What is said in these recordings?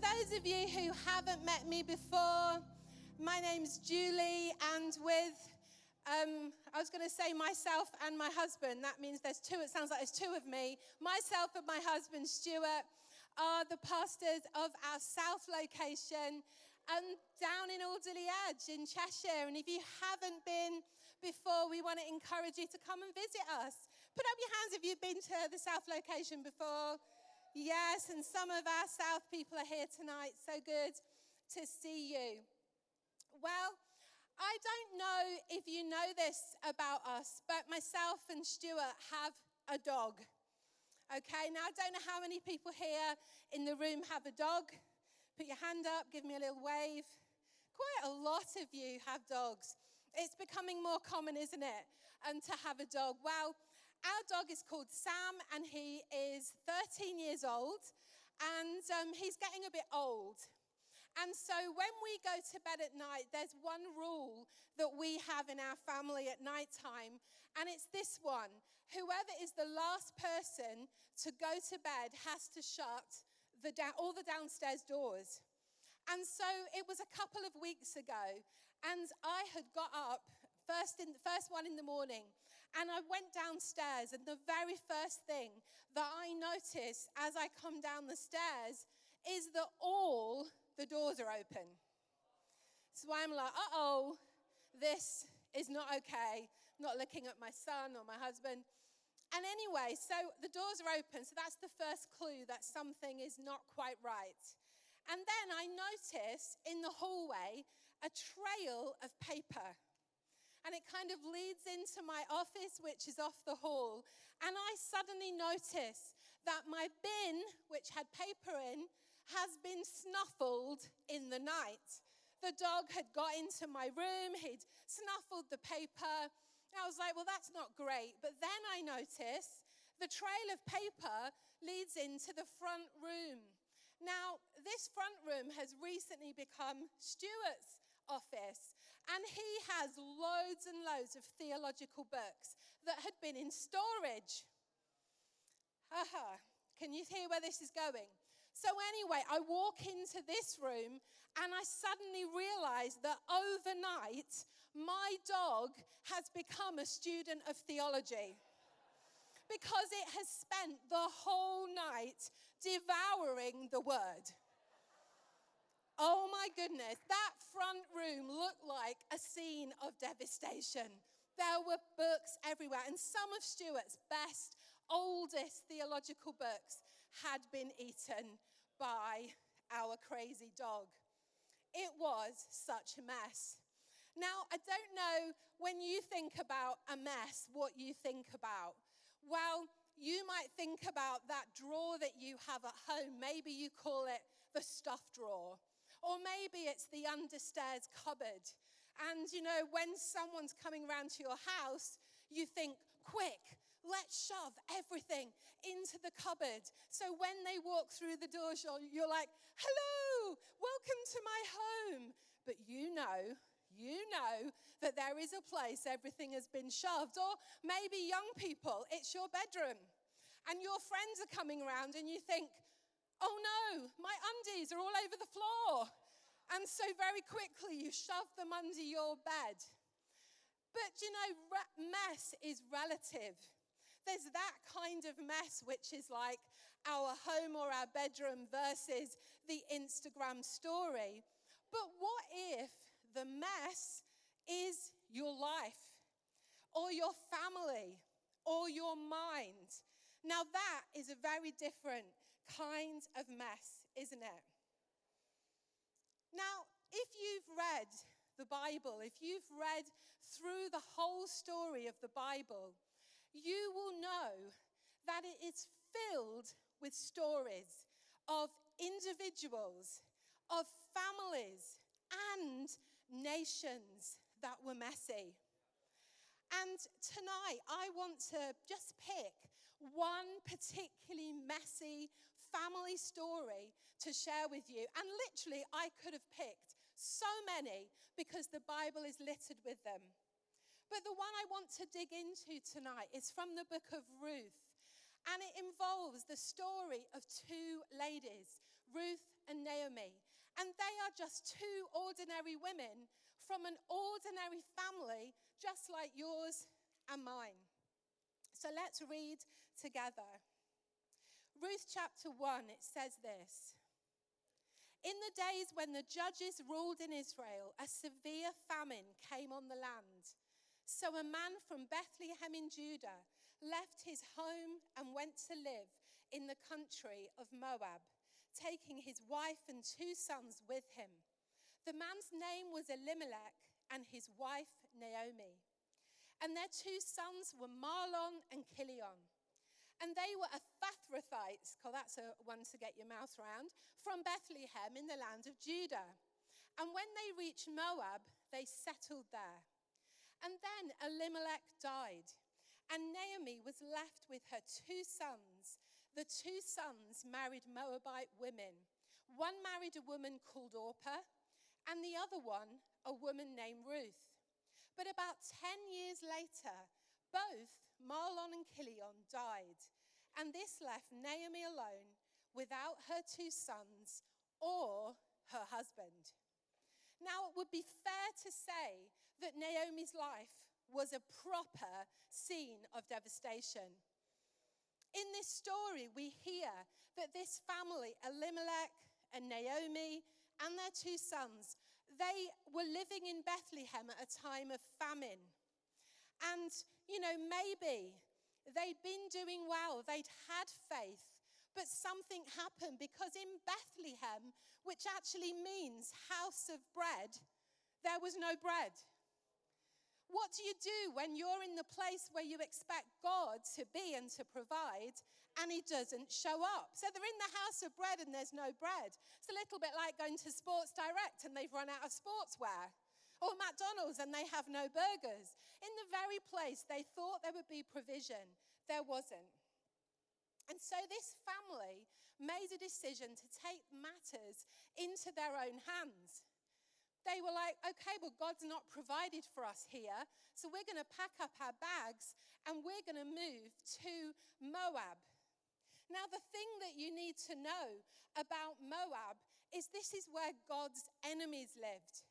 those of you who haven't met me before, my name's Julie, and with, I was going to say myself and my husband. That means there's two. It sounds like there's two of me. Myself and my husband, Stuart, are the pastors of our South location down in Alderley Edge in Cheshire. And if you haven't been before, we want to encourage you to come and visit us. Put up your hands if you've been to the South location before. Yes, and some of our South people are here tonight. So good to see you. Well, I don't know if you know this about us, but myself and Stuart have a dog. Okay, now I don't know how many people here in the room have a dog. Put your hand up, give me a little wave. Quite a lot of you have dogs. It's becoming more common, isn't it, to have a dog? Well, our dog is called Sam, and he is 13 years old, and he's getting a bit old. And so when we go to bed at night, there's one rule that we have in our family at nighttime, and it's this one. Whoever is the last person to go to bed has to shut all the downstairs doors. And so it was a couple of weeks ago, and I had got up first one in the morning, and I went downstairs, and the very first thing that I noticed as I come down the stairs is that all the doors are open. So I'm like, uh-oh, this is not okay. I'm not looking at my son or my husband. And anyway, so the doors are open, so that's the first clue that something is not quite right. And then I notice in the hallway a trail of paper. And it kind of leads into my office, which is off the hall. And I suddenly notice that my bin, which had paper in, has been snuffled in the night. The dog had got into my room. He'd snuffled the paper. I was like, well, that's not great. But then I notice the trail of paper leads into the front room. Now, this front room has recently become Stuart's office, and he has loads and loads of theological books that had been in storage. Can you hear where this is going? So anyway, I walk into this room, and I suddenly realize that overnight, my dog has become a student of theology, because it has spent the whole night devouring the word. Oh my goodness, that front room looked like a scene of devastation. There were books everywhere, and some of Stuart's best, oldest theological books had been eaten by our crazy dog. It was such a mess. Now, I don't know when you think about a mess, what you think about. Well, you might think about that drawer that you have at home. Maybe you call it the stuff drawer. Or maybe it's the understairs cupboard. And, you know, when someone's coming around to your house, you think, quick, let's shove everything into the cupboard. So when they walk through the doors, you're like, hello, welcome to my home. But you know that there is a place everything has been shoved. Or maybe young people, it's your bedroom. And your friends are coming around and you think, oh no, my undies are all over the floor. And so very quickly you shove them under your bed. But you know, mess is relative. There's that kind of mess which is like our home or our bedroom versus the Instagram story. But what if the mess is your life or your family or your mind? Now that is a very different kind of mess, isn't it? Now, if you've read the Bible, if you've read through the whole story of the Bible, you will know that it is filled with stories of individuals, of families, and nations that were messy. And tonight, I want to just pick one particularly messy family story to share with you. And literally, I could have picked so many because the Bible is littered with them. But the one I want to dig into tonight is from the book of Ruth. And it involves the story of two ladies, Ruth and Naomi. And they are just two ordinary women from an ordinary family, just like yours and mine. So let's read together. Ruth chapter 1, it says this. In the days when the judges ruled in Israel, a severe famine came on the land. So a man from Bethlehem in Judah left his home and went to live in the country of Moab, taking his wife and 2 sons with him. The man's name was Elimelech and his wife Naomi. And their 2 sons were Mahlon and Chilion. And they were Ephrathites, that's a one to get your mouth around, from Bethlehem in the land of Judah. And when they reached Moab, they settled there. And then Elimelech died, and Naomi was left with her 2 sons. The 2 sons married Moabite women. One married a woman called Orpah, and the other one a woman named Ruth. But about 10 years later, both Mahlon and Chilion died, and this left Naomi alone without her 2 sons or her husband. Now, it would be fair to say that Naomi's life was a proper scene of devastation. In this story, we hear that this family, Elimelech and Naomi and their 2 sons, they were living in Bethlehem at a time of famine. And, maybe they'd been doing well, they'd had faith, but something happened because in Bethlehem, which actually means house of bread, there was no bread. What do you do when you're in the place where you expect God to be and to provide, and he doesn't show up? So they're in the house of bread and there's no bread. It's a little bit like going to Sports Direct and they've run out of sportswear. Or McDonald's and they have no burgers. In the very place they thought there would be provision, there wasn't. And so this family made a decision to take matters into their own hands. They were like, okay, well, God's not provided for us here, so we're going to pack up our bags and we're going to move to Moab. Now, the thing that you need to know about Moab is this is where God's enemies lived.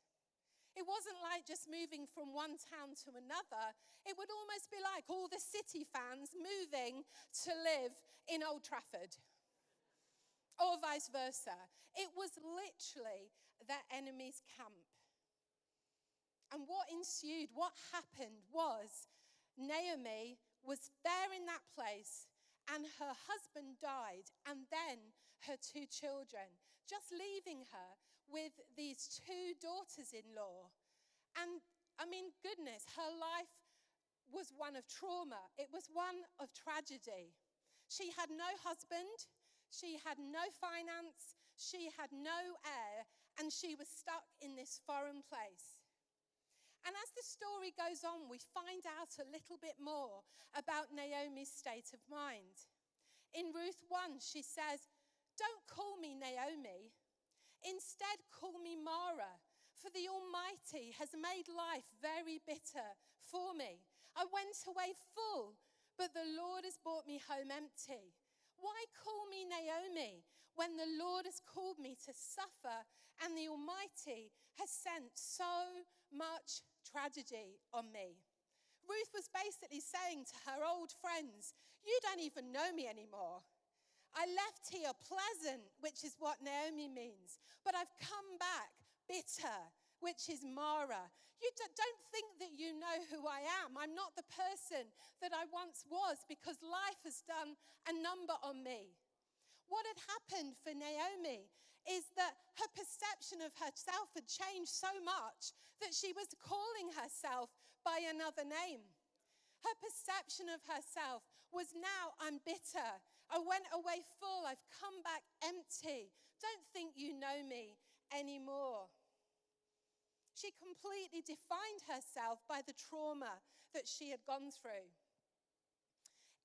It wasn't like just moving from one town to another. It would almost be like all the City fans moving to live in Old Trafford. Or vice versa. It was literally their enemy's camp. And what ensued, what happened was Naomi was there in that place and her husband died and then her 2 children, just leaving her with these 2 daughters-in-law. And goodness, her life was one of trauma. It was one of tragedy. She had no husband. She had no finance, she had no heir, and she was stuck in this foreign place. And as the story goes on, we find out a little bit more about Naomi's state of mind. In Ruth 1, she says, "Don't call me Naomi. Instead, call me Mara, for the Almighty has made life very bitter for me. I went away full, but the Lord has brought me home empty. Why call me Naomi when the Lord has called me to suffer and the Almighty has sent so much tragedy on me?" Ruth was basically saying to her old friends, you don't even know me anymore. I left here pleasant, which is what Naomi means, but I've come back bitter, which is Mara. You don't think that you know who I am. I'm not the person that I once was because life has done a number on me. What had happened for Naomi is that her perception of herself had changed so much that she was calling herself by another name. Her perception of herself was now, I'm bitter. I went away full. I've come back empty. Don't think you know me anymore. She completely defined herself by the trauma that she had gone through.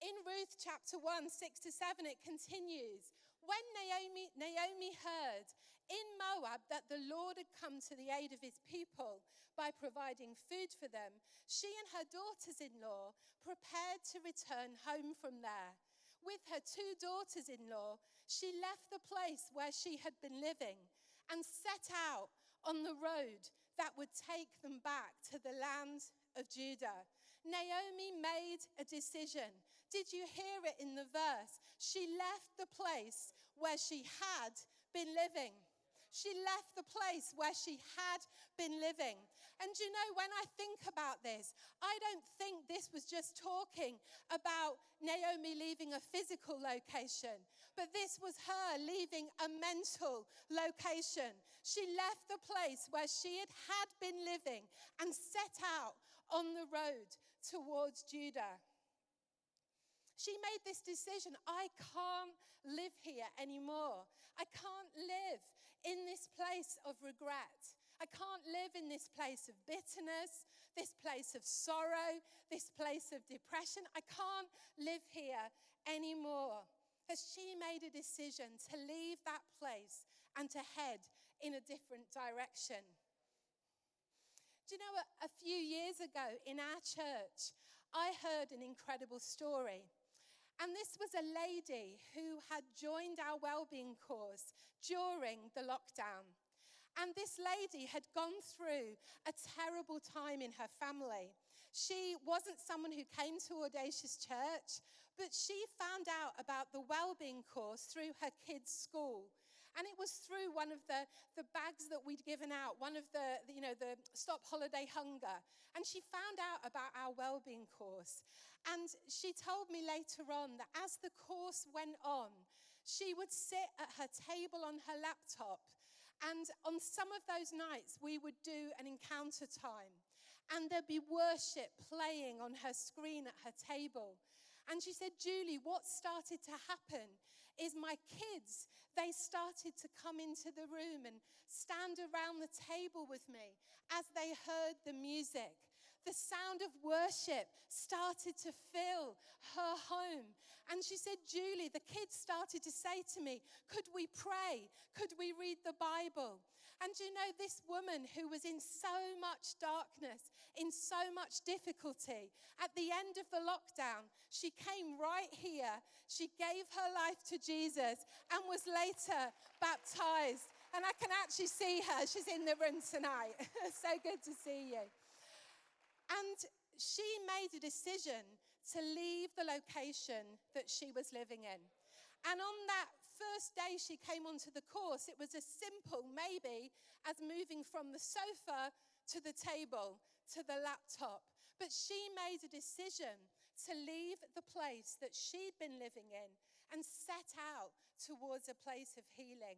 In Ruth chapter 1, 6-7, it continues. When Naomi heard in Moab that the Lord had come to the aid of his people by providing food for them, she and her daughters-in-law prepared to return home from there. with her 2 daughters-in-law, she left the place where she had been living and set out on the road that would take them back to the land of Judah. Naomi made a decision. Did you hear it in the verse? She left the place where she had been living. She left the place where she had been living. And you know, when I think about this, I don't think this was just talking about Naomi leaving a physical location, but this was her leaving a mental location. She left the place where she had been living and set out on the road towards Judah. She made this decision. I can't live here anymore. I can't live in this place of regret. I can't live in this place of bitterness, this place of sorrow, this place of depression. I can't live here anymore. As she made a decision to leave that place and to head in a different direction. Do you know, a few years ago in our church, I heard an incredible story. And this was a lady who had joined our wellbeing course during the lockdown. And this lady had gone through a terrible time in her family. She wasn't someone who came to Audacious Church, but she found out about the wellbeing course through her kids' school. And it was through one of the bags that we'd given out, one of the Stop Holiday Hunger. And she found out about our wellbeing course. And she told me later on that as the course went on, she would sit at her table on her laptop. And on some of those nights, we would do an encounter time. And there'd be worship playing on her screen at her table. And she said, Julie, what started to happen is my kids, they started to come into the room and stand around the table with me as they heard the music. The sound of worship started to fill her home. And she said, Julie, the kids started to say to me, could we pray? Could we read the Bible? And you know, this woman who was in so much darkness, in so much difficulty, at the end of the lockdown, she came right here. She gave her life to Jesus and was later baptized. And I can actually see her. She's in the room tonight. So good to see you. And she made a decision to leave the location that she was living in. And on that first day she came onto the course, it was as simple maybe as moving from the sofa to the table to the laptop. But she made a decision to leave the place that she'd been living in and set out towards a place of healing.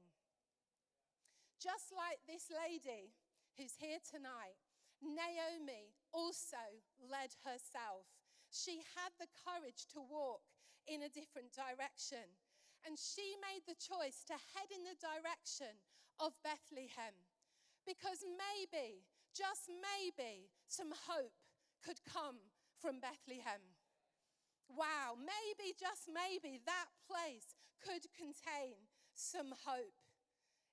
Just like this lady who's here tonight, Naomi also led herself. She had the courage to walk in a different direction. And she made the choice to head in the direction of Bethlehem. Because maybe, just maybe, some hope could come from Bethlehem. Wow, maybe, just maybe, that place could contain some hope.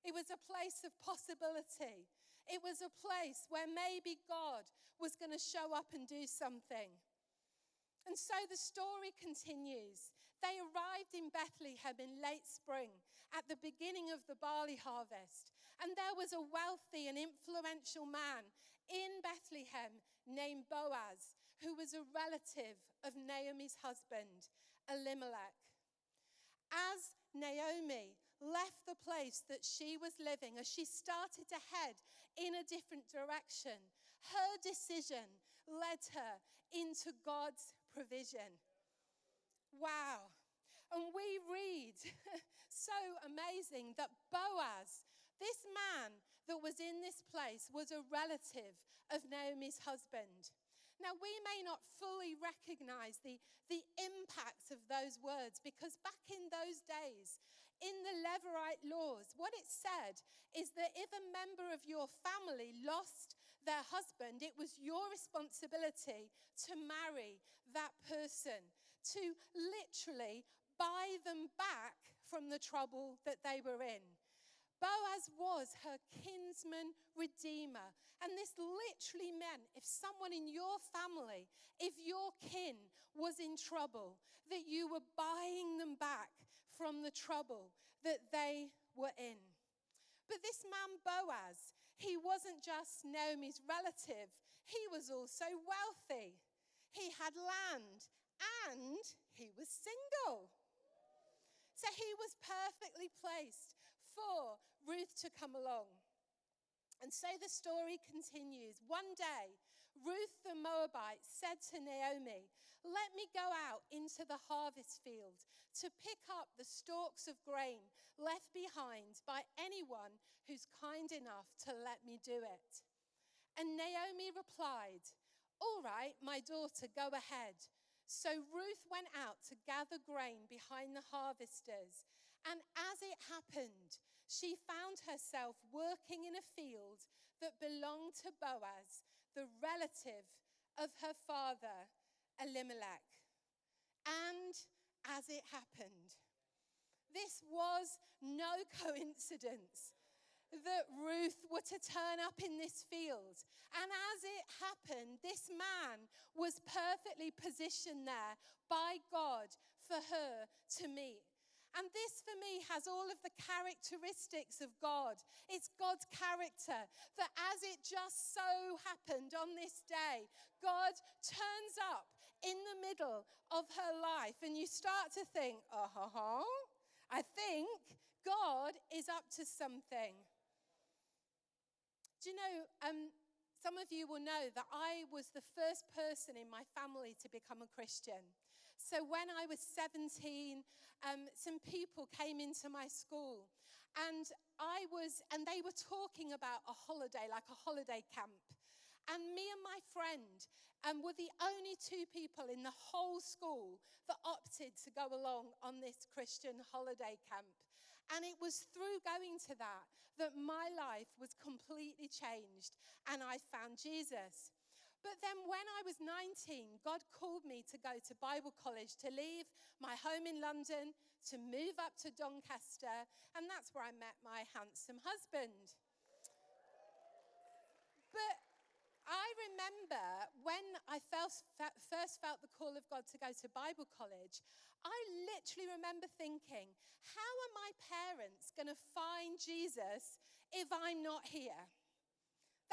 It was a place of possibility. It was a place where maybe God was going to show up and do something. And so the story continues. They arrived in Bethlehem in late spring at the beginning of the barley harvest. And there was a wealthy and influential man in Bethlehem named Boaz, who was a relative of Naomi's husband, Elimelech. As Naomi left the place that she was living, as she started to head in a different direction, her decision led her into God's provision. Wow. And we read, so amazing, that Boaz, this man that was in this place, was a relative of Naomi's husband. Now, we may not fully recognize the impact of those words, because back in those days, in the Levirate laws, what it said is that if a member of your family lost their husband, it was your responsibility to marry that person, to literally buy them back from the trouble that they were in. Boaz was her kinsman redeemer. And this literally meant if someone in your family, if your kin was in trouble, that you were buying them back from the trouble that they were in. But this man Boaz, he wasn't just Naomi's relative, he was also wealthy. He had land and he was single. So he was perfectly placed for Ruth to come along. And so the story continues. One day, Ruth the Moabite said to Naomi, "Let me go out into the harvest field to pick up the stalks of grain left behind by anyone who's kind enough to let me do it." And Naomi replied, "All right, my daughter, go ahead." So Ruth went out to gather grain behind the harvesters. And as it happened, she found herself working in a field that belonged to Boaz, the relative of her father, Elimelech. And as it happened, this was no coincidence that Ruth were to turn up in this field. And as it happened, this man was perfectly positioned there by God for her to meet. And this, for me, has all of the characteristics of God. It's God's character that as it just so happened on this day, God turns up in the middle of her life. And you start to think, I think God is up to something. Do you know, some of you will know that I was the first person in my family to become a Christian. So when I was 17, some people came into my school, and they were talking about a holiday, like a holiday camp. And me and my friend were the only two people in the whole school that opted to go along on this Christian holiday camp. And it was through going to that my life was completely changed, and I found Jesus. But then when I was 19, God called me to go to Bible college, to leave my home in London, to move up to Doncaster, and that's where I met my handsome husband. But I remember when I first felt the call of God to go to Bible college, I literally remember thinking, how are my parents going to find Jesus if I'm not here?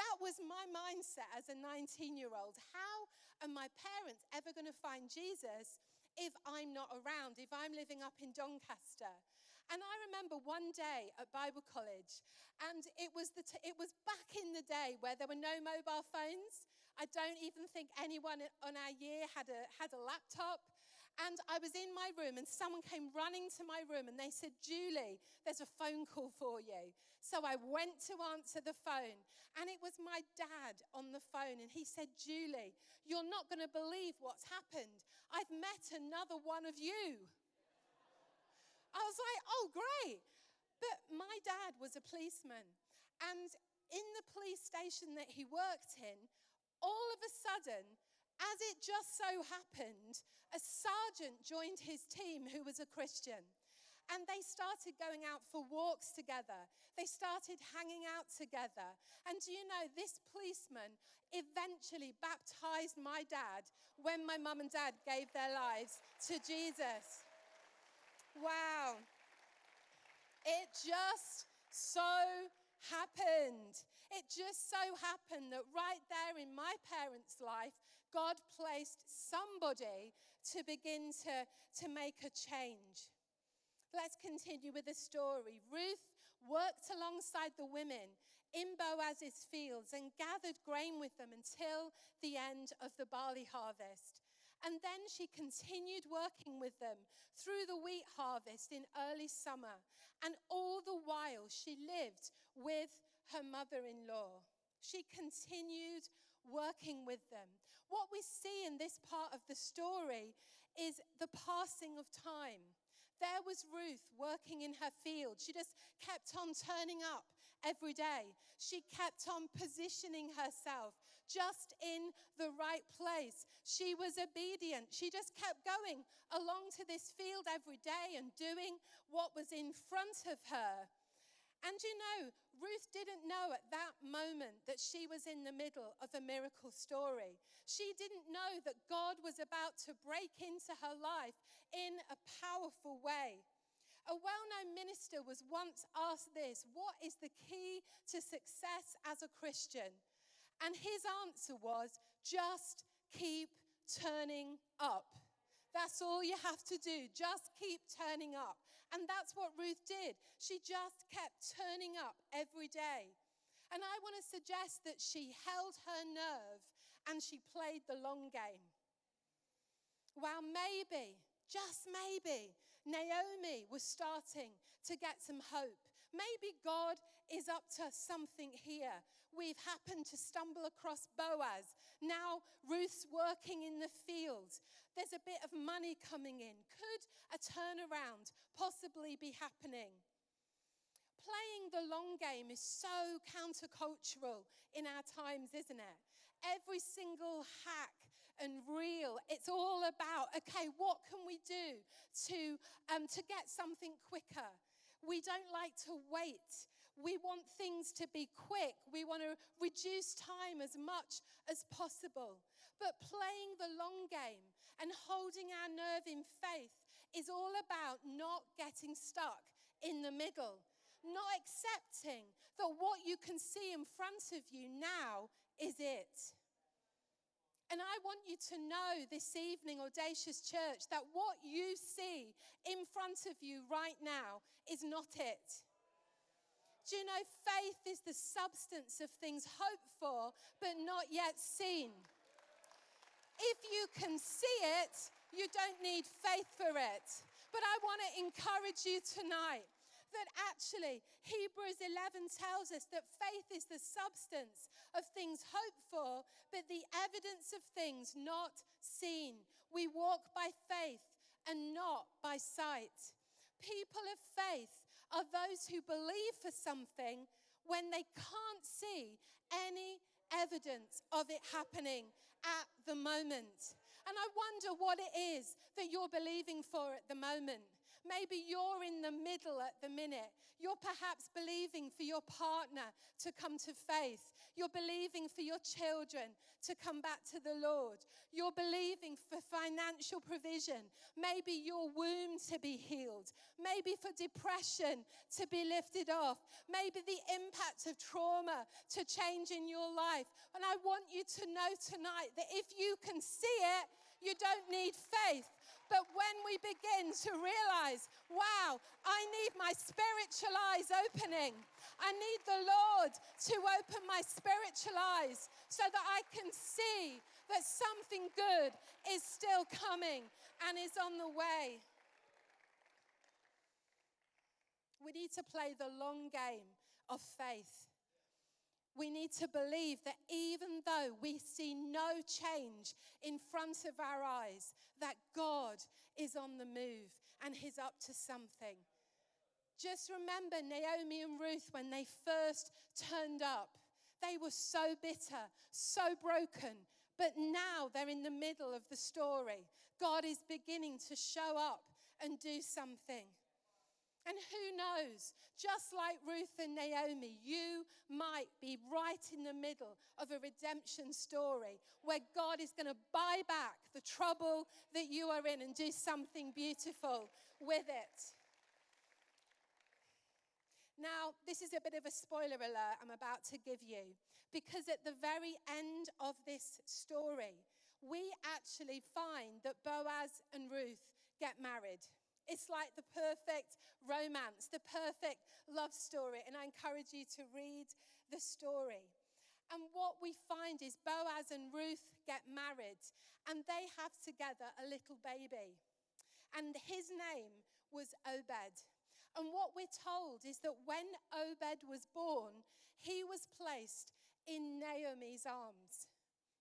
That was my mindset as a 19-year-old. How are my parents ever going to find Jesus if I'm not around, if I'm living up in Doncaster? And I remember one day at Bible college, and it was back in the day where there were no mobile phones. I don't even think anyone on our year had a laptop. And I was in my room, and someone came running to my room, and they said, "Julie, there's a phone call for you." So I went to answer the phone, and it was my dad on the phone, and he said, "Julie, you're not going to believe what's happened. I've met another one of you." I was like, "Oh, great." But my dad was a policeman, and in the police station that he worked in, all of a sudden, as it just so happened, a sergeant joined his team who was a Christian. And they started going out for walks together. They started hanging out together. And do you know, this policeman eventually baptized my dad when my mum and dad gave their lives to Jesus. Wow. It just so happened. It just so happened that right there in my parents' life, God placed somebody to begin to make a change. Let's continue with the story. Ruth worked alongside the women in Boaz's fields and gathered grain with them until the end of the barley harvest. And then she continued working with them through the wheat harvest in early summer. And all the while she lived with her mother-in-law. She continued working with them. What we see in this part of the story is the passing of time. There was Ruth working in her field. She just kept on turning up every day. She kept on positioning herself just in the right place. She was obedient. She just kept going along to this field every day and doing what was in front of her. And you know, Ruth didn't know at that moment that she was in the middle of a miracle story. She didn't know that God was about to break into her life in a powerful way. A well-known minister was once asked this: what is the key to success as a Christian? And his answer was, just keep turning up. That's all you have to do. Just keep turning up. And that's what Ruth did. She just kept turning up every day. And I want to suggest that she held her nerve and she played the long game. Well, maybe, just maybe, Naomi was starting to get some hope. Maybe God is up to something here. We've happened to stumble across Boaz. Now Ruth's working in the fields. There's a bit of money coming in. Could a turnaround possibly be happening? Playing the long game is so countercultural in our times, isn't it? Every single hack and reel, it's all about, okay, what can we do to get something quicker? We don't like to wait. We want things to be quick. We want to reduce time as much as possible. But playing the long game and holding our nerve in faith is all about not getting stuck in the middle, not accepting that what you can see in front of you now is it. And I want you to know this evening, Audacious Church, that what you see in front of you right now is not it. Do you know, faith is the substance of things hoped for, but not yet seen. If you can see it, you don't need faith for it. But I want to encourage you tonight that actually Hebrews 11 tells us that faith is the substance of things hoped for, but the evidence of things not seen. We walk by faith and not by sight. People of faith are those who believe for something when they can't see any evidence of it happening at the moment. And I wonder what it is that you're believing for at the moment. Maybe you're in the middle at the minute. You're perhaps believing for your partner to come to faith. You're believing for your children to come back to the Lord. You're believing for financial provision. Maybe your womb to be healed. Maybe for depression to be lifted off. Maybe the impact of trauma to change in your life. And I want you to know tonight that if you can see it, you don't need faith. But when we begin to realize, wow, I need my spiritual eyes opening. I need the Lord to open my spiritual eyes so that I can see that something good is still coming and is on the way. We need to play the long game of faith. We need to believe that even though we see no change in front of our eyes, that God is on the move and He's up to something. Just remember Naomi and Ruth when they first turned up. They were so bitter, so broken, but now they're in the middle of the story. God is beginning to show up and do something. And who knows, just like Ruth and Naomi, you might be right in the middle of a redemption story where God is going to buy back the trouble that you are in and do something beautiful with it. Now, this is a bit of a spoiler alert I'm about to give you, because at the very end of this story, we actually find that Boaz and Ruth get married. It's like the perfect romance, the perfect love story. And I encourage you to read the story. And what we find is Boaz and Ruth get married and they have together a little baby. And his name was Obed. And what we're told is that when Obed was born, he was placed in Naomi's arms.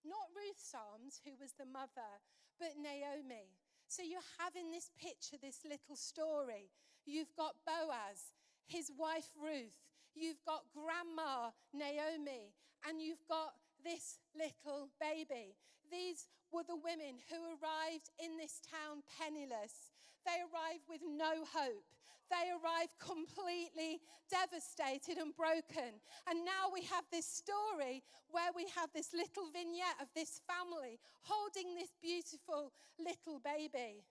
Not Ruth's arms, who was the mother, but Naomi. So you're having this picture, this little story. You've got Boaz, his wife Ruth. You've got grandma Naomi. And you've got this little baby. These were the women who arrived in this town penniless. They arrived with no hope. They arrived completely devastated and broken. And now we have this story where we have this little vignette of this family holding this beautiful little baby.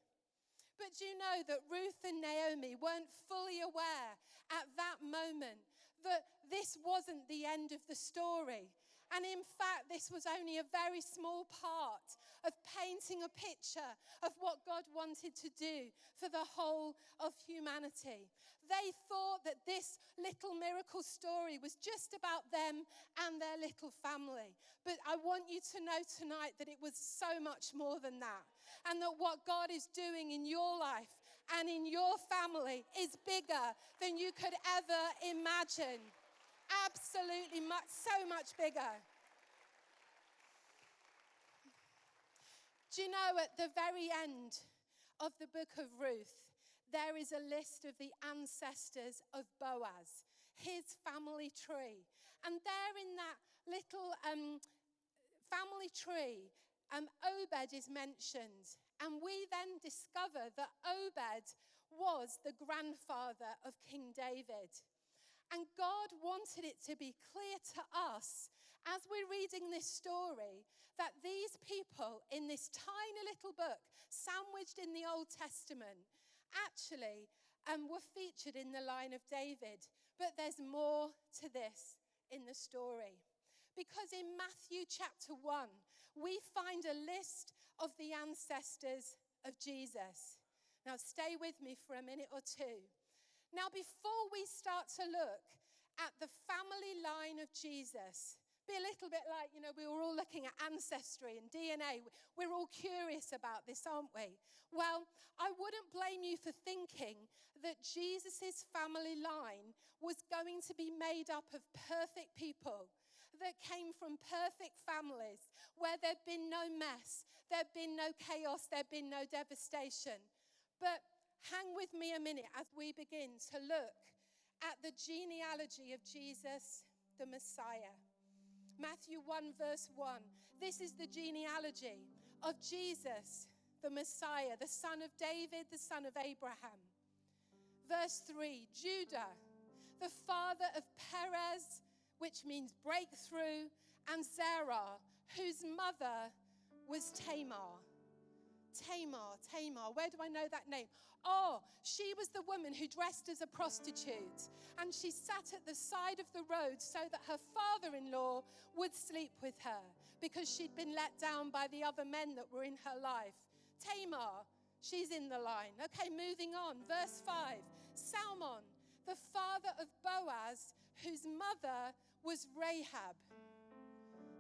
But do you know that Ruth and Naomi weren't fully aware at that moment that this wasn't the end of the story? And in fact, this was only a very small part of painting a picture of what God wanted to do for the whole of humanity. They thought that this little miracle story was just about them and their little family. But I want you to know tonight that it was so much more than that. And that what God is doing in your life and in your family is bigger than you could ever imagine. Absolutely so much bigger. Do you know, at the very end of the book of Ruth, there is a list of the ancestors of Boaz, his family tree. And there in that little family tree, Obed is mentioned. And we then discover that Obed was the grandfather of King David. And God wanted it to be clear to us as we're reading this story that these people in this tiny little book, sandwiched in the Old Testament, actually were featured in the line of David. But there's more to this in the story. Because in Matthew chapter 1, we find a list of the ancestors of Jesus. Now stay with me for a minute or two. Now, before we start to look at the family line of Jesus, be a little bit like, we were all looking at ancestry and DNA. We're all curious about this, aren't we? Well, I wouldn't blame you for thinking that Jesus' family line was going to be made up of perfect people that came from perfect families where there'd been no mess, there'd been no chaos, there'd been no devastation. But hang with me a minute as we begin to look at the genealogy of Jesus, the Messiah. Matthew 1 verse 1. This is the genealogy of Jesus, the Messiah, the son of David, the son of Abraham. Verse 3, Judah, the father of Perez, which means breakthrough, and Zerah, whose mother was Tamar. Tamar. Where do I know that name? Oh, she was the woman who dressed as a prostitute. And she sat at the side of the road so that her father-in-law would sleep with her because she'd been let down by the other men that were in her life. Tamar, she's in the line. Okay, moving on. Verse 5. Salmon, the father of Boaz, whose mother was Rahab.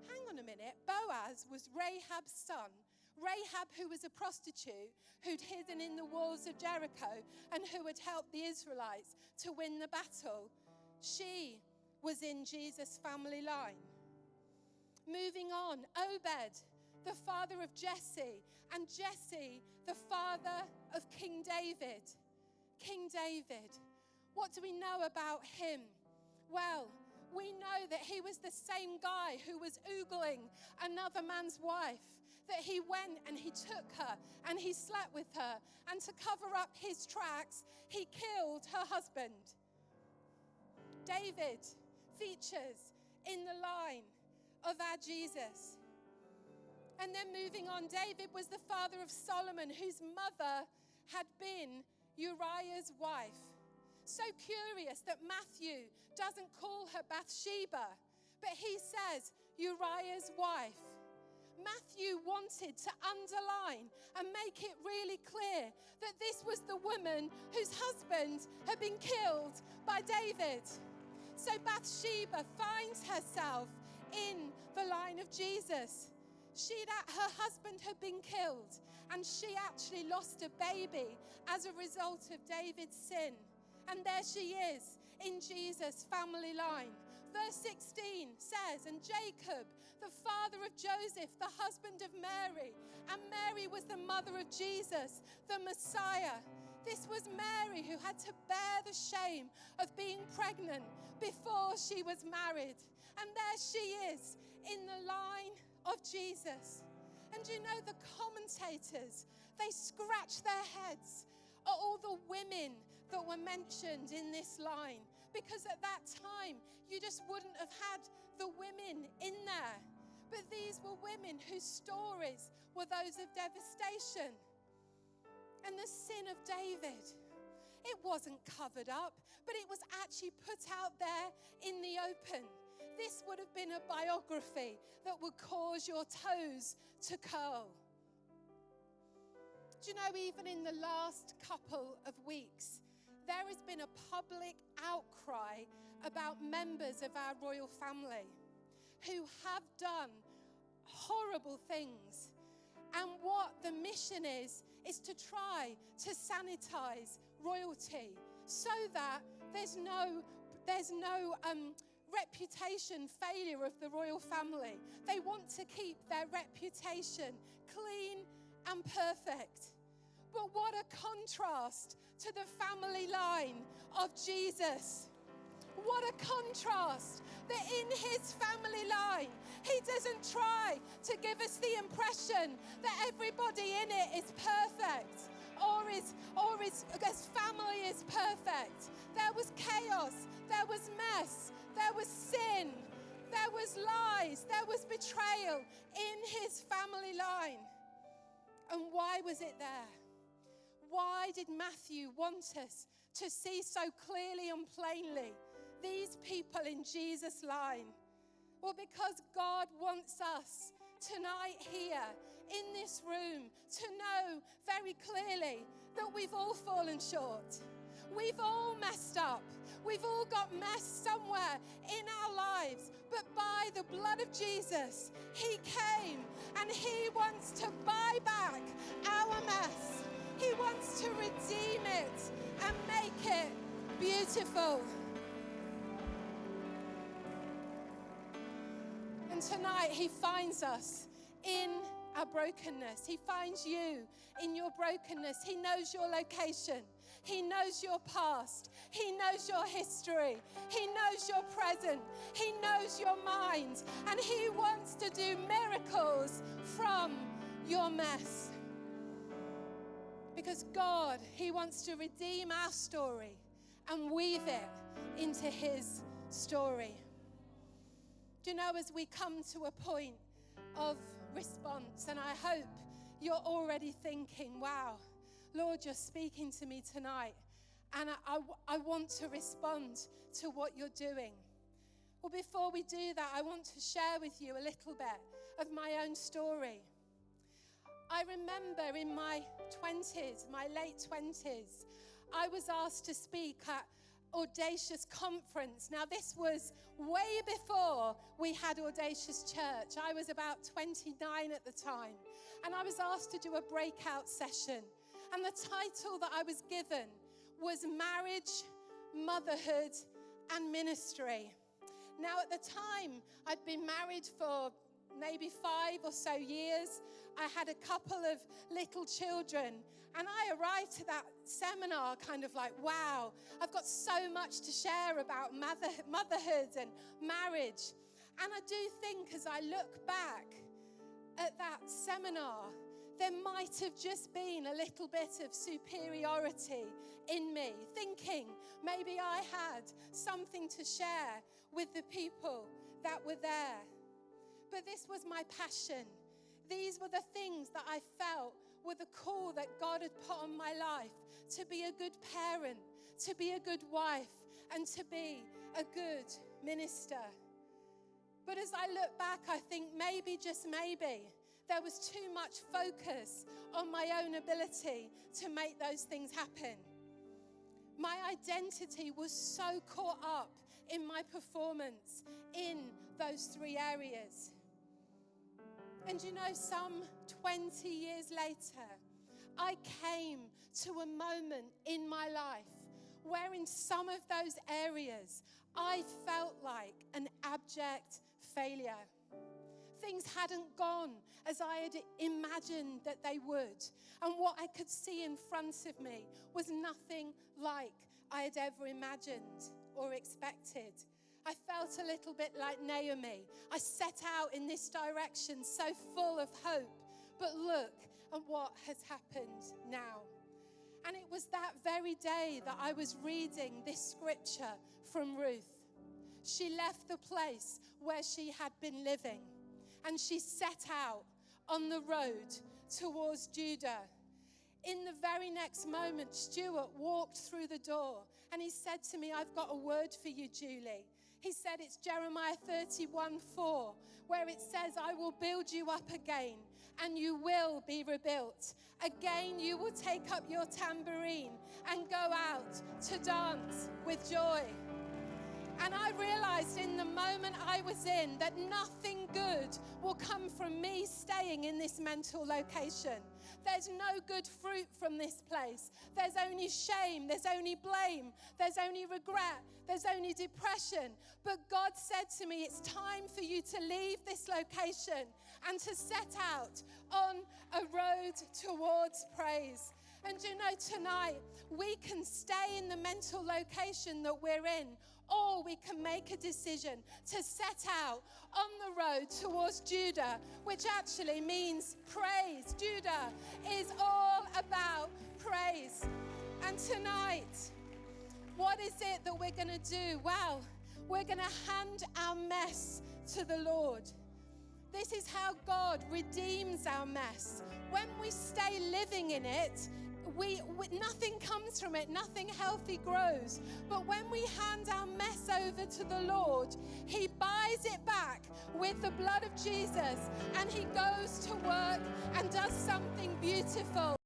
Hang on a minute. Boaz was Rahab's son. Rahab, who was a prostitute, who'd hidden in the walls of Jericho and who had helped the Israelites to win the battle. She was in Jesus' family line. Moving on, Obed, the father of Jesse, and Jesse, the father of King David. King David. What do we know about him? Well, we know that he was the same guy who was oogling another man's wife, that he went and he took her and he slept with her, and to cover up his tracks, he killed her husband. David features in the line of our Jesus. And then moving on, David was the father of Solomon, whose mother had been Uriah's wife. So curious that Matthew doesn't call her Bathsheba, but he says Uriah's wife. Matthew wanted to underline and make it really clear that this was the woman whose husband had been killed by David. So Bathsheba finds herself in the line of Jesus. Her husband had been killed, and she actually lost a baby as a result of David's sin. And there she is in Jesus' family line. Verse 16 says, and Jacob, the father of Joseph, the husband of Mary, and Mary was the mother of Jesus, the Messiah. This was Mary who had to bear the shame of being pregnant before she was married. And there she is in the line of Jesus. And you know, the commentators, they scratch their heads at all the women that were mentioned in this line, because at you just wouldn't have had the women in there. But these were women whose stories were those of devastation. And the sin of David, it wasn't covered up, but it was actually put out there in the open. This would have been a biography that would cause your toes to curl. Do you know, even in the last couple of weeks, there has been a public outcry about members of our royal family who have done horrible things. And what the mission is to try to sanitize royalty so that there's no reputation failure of the royal family. They want to keep their reputation clean and perfect. But what a contrast to the family line of Jesus. What a contrast that in his family line, he doesn't try to give us the impression that everybody in it is perfect or his family is perfect. There was chaos, there was mess, there was sin, there was lies, there was betrayal in his family line. And why was it there? Why did Matthew want us to see so clearly and plainly these people in Jesus' line? Well, because God wants us tonight here in this room to know very clearly that we've all fallen short. We've all messed up. We've all got mess somewhere in our lives. But by the blood of Jesus, he came and he wants to buy back our mess. He wants to redeem it and make it beautiful. And tonight he finds us in our brokenness. He finds you in your brokenness. He knows your location. He knows your past. He knows your history. He knows your present. He knows your mind. And he wants to do miracles from your mess. Because God, he wants to redeem our story and weave it into his story. Do you know, as we come to a point of response, and I hope you're already thinking, wow, Lord, you're speaking to me tonight, and I want to respond to what you're doing. Well, before we do that, I want to share with you a little bit of my own story. I remember in my 20s, my late 20s, I was asked to speak at Audacious Conference. Now, this was way before we had Audacious Church. I was about 29 at the time, and I was asked to do a breakout session. And the title that I was given was Marriage, Motherhood, and Ministry. Now, at the time, I'd been married for maybe 5 or so years. I had a couple of little children, and I arrived to that seminar kind of like, wow, I've got so much to share about motherhood and marriage. And I do think as I look back at that seminar, there might have just been a little bit of superiority in me, thinking maybe I had something to share with the people that were there. But this was my passion. These were the things that I felt were the call that God had put on my life, to be a good parent, to be a good wife, and to be a good minister. But as I look back, I think maybe, just maybe, there was too much focus on my own ability to make those things happen. My identity was so caught up in my performance in those 3 areas. And you know, some 20 years later, I came to a moment in my life where in some of those areas, I felt like an abject failure. Things hadn't gone as I had imagined that they would. And what I could see in front of me was nothing like I had ever imagined or expected. I felt a little bit like Naomi. I set out in this direction so full of hope. But look at what has happened now. And it was that very day that I was reading this scripture from Ruth. she left the place where she had been living and she set out on the road towards Judah. In the very next moment, Stuart walked through the door and he said to me, I've got a word for you, Julie. He said it's Jeremiah 31:4, where it says, I will build you up again and you will be rebuilt. Again, you will take up your tambourine and go out to dance with joy. And I realized in the moment I was in that nothing good will come from me staying in this mental location. There's no good fruit from this place. There's only shame. There's only blame. There's only regret. There's only depression. But God said to me, it's time for you to leave this location and to set out on a road towards praise. And you know, tonight, we can stay in the mental location that we're in, or we can make a decision to set out on the road towards Judah, which actually means praise. Judah is all about praise. And tonight, what is it that we're going to do? Well, we're going to hand our mess to the Lord. This is how God redeems our mess. When we stay living in it, nothing comes from it, nothing healthy grows. But when we hand our mess over to the Lord, He buys it back with the blood of Jesus, and He goes to work and does something beautiful.